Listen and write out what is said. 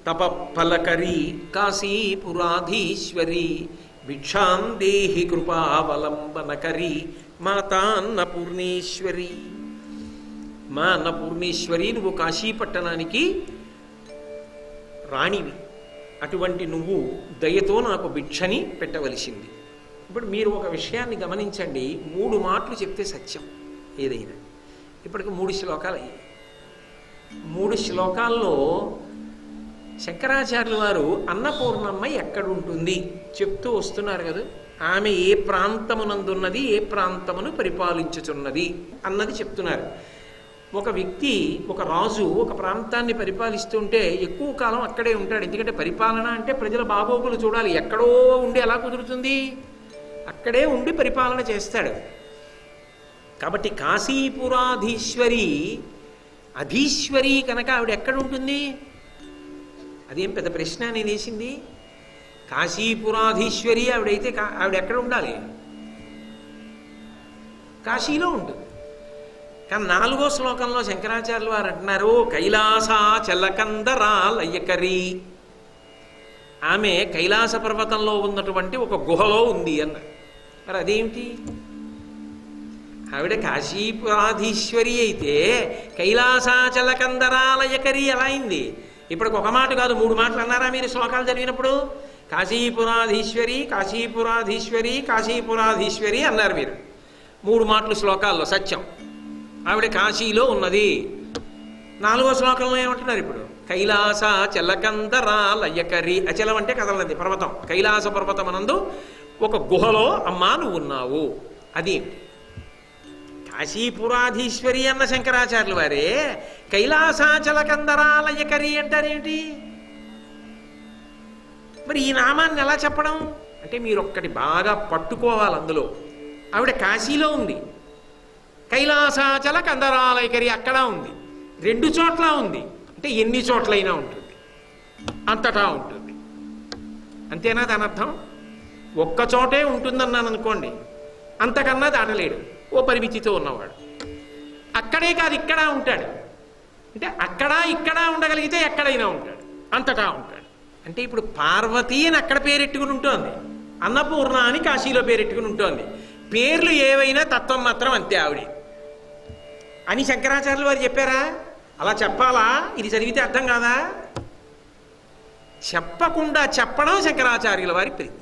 తపఫలకరీ కాశీపురాధీశ్వరి భిక్షాం దేహి కృపావలంబనకరీ మాతాన్నపూర్ణేశ్వరి. మా అన్నపూర్ణేశ్వరి, నువ్వు కాశీపట్టణానికి రాణివి, అటువంటి నువ్వు దయతో నాకు భిక్షని పెట్టవలసింది. ఇప్పుడు మీరు ఒక విషయాన్ని గమనించండి, 3 మాటలు చెప్తే సత్యం ఏదైనా. ఇప్పటికి 3 శ్లోకాలు అయ్యాయి. 3 శ్లోకాల్లో శంకరాచార్యుల వారు అన్నపూర్ణమ్మ ఎక్కడుంటుంది చెప్తూ వస్తున్నారు కదా. ఆమె ఏ ప్రాంతమునందున్నది, ఏ ప్రాంతమును పరిపాలించుచున్నది అన్నది చెప్తున్నారు. ఒక వ్యక్తి, ఒక రాజు ఒక ప్రాంతాన్ని పరిపాలిస్తుంటే ఎక్కువ కాలం అక్కడే ఉంటాడు. ఎందుకంటే పరిపాలన అంటే ప్రజల బాగోగులు చూడాలి. ఎక్కడో ఉండి ఎలా కుదురుతుంది? అక్కడే ఉండి పరిపాలన చేస్తాడు. కాబట్టి కాశీపురాధీశ్వరి, అధీశ్వరి కనుక ఆవిడ ఎక్కడుంటుంది? అదేం పెద్ద ప్రశ్న అని వేసింది. కాశీపురాధీశ్వరి ఆవిడైతే ఆవిడ ఎక్కడ ఉండాలి? కాశీలో ఉంటుంది. కానీ 4వ శ్లోకంలో శంకరాచార్యులు వారు అంటున్నారు, కైలాసాచలకందరా లయకరి. ఆమె కైలాస పర్వతంలో ఉన్నటువంటి ఒక గుహలో ఉంది అన్నారు. మరి అదేమిటి? ఆవిడ కాశీపురాధీశ్వరి అయితే కైలాసాచలకందరాలయకరి ఎలా అయింది? ఇప్పటికి ఒక మాట కాదు, 3 మాటలు అన్నారా మీరు శ్లోకాలు చదివినప్పుడు? కాశీపురాధీశ్వరి, కాశీపురాధీశ్వరి, కాశీపురాధీశ్వరి అన్నారు మీరు 3 మాటలు శ్లోకాల్లో. సత్యం, ఆవిడ కాశీలో ఉన్నది. 4వ శ్లోకంలో ఏమంటున్నారు ఇప్పుడు? కైలాస చలకందరాలయకరి. అచలం అంటే కదలది పర్వతం. కైలాస పర్వతమనందు ఒక గుహలో అమ్మా నువ్వు ఉన్నావు. అది కాశీపురాధీశ్వరి అన్న శంకరాచార్యుల వారే కైలాసాచలకందరాలయకరి అంటారేమిటి? మరి ఈ నామాన్ని ఎలా చెప్పడం అంటే మీరు ఒక్కటి బాగా పట్టుకోవాలి. అందులో ఆవిడ కాశీలో ఉంది, కైలాసాచలకందరాలయకరి అక్కడ ఉంది, 2 చోట్ల ఉంది. అంటే ఎన్ని చోట్లైనా ఉంటుంది, అంతటా ఉంటుంది. అంతేనా దాని అర్థం? ఒక్క చోటే ఉంటుందన్నాను అనుకోండి, అంతకన్నా దాటలేడు ఓ పరిమితితో ఉన్నవాడు. అక్కడే కాదు ఇక్కడ ఉంటాడు. అంటే అక్కడ ఇక్కడ ఉండగలిగితే ఎక్కడైనా ఉంటాడు, అంతటా ఉంటాడు. అంటే ఇప్పుడు పార్వతి అని అక్కడ పేరెట్టుకుని ఉంటుంది, అన్నపూర్ణ అని కాశీలో పేరెట్టుకుని ఉంటుంది. పేర్లు ఏవైనా తత్వం మాత్రం అంతే ఆవిడే అని శంకరాచార్యులు వారు చెప్పారా? అలా చెప్పాలా? ఇది చదివితే అర్థం కాదా? చెప్పకుండా చెప్పడం శంకరాచార్యుల వారి ప్రీతి.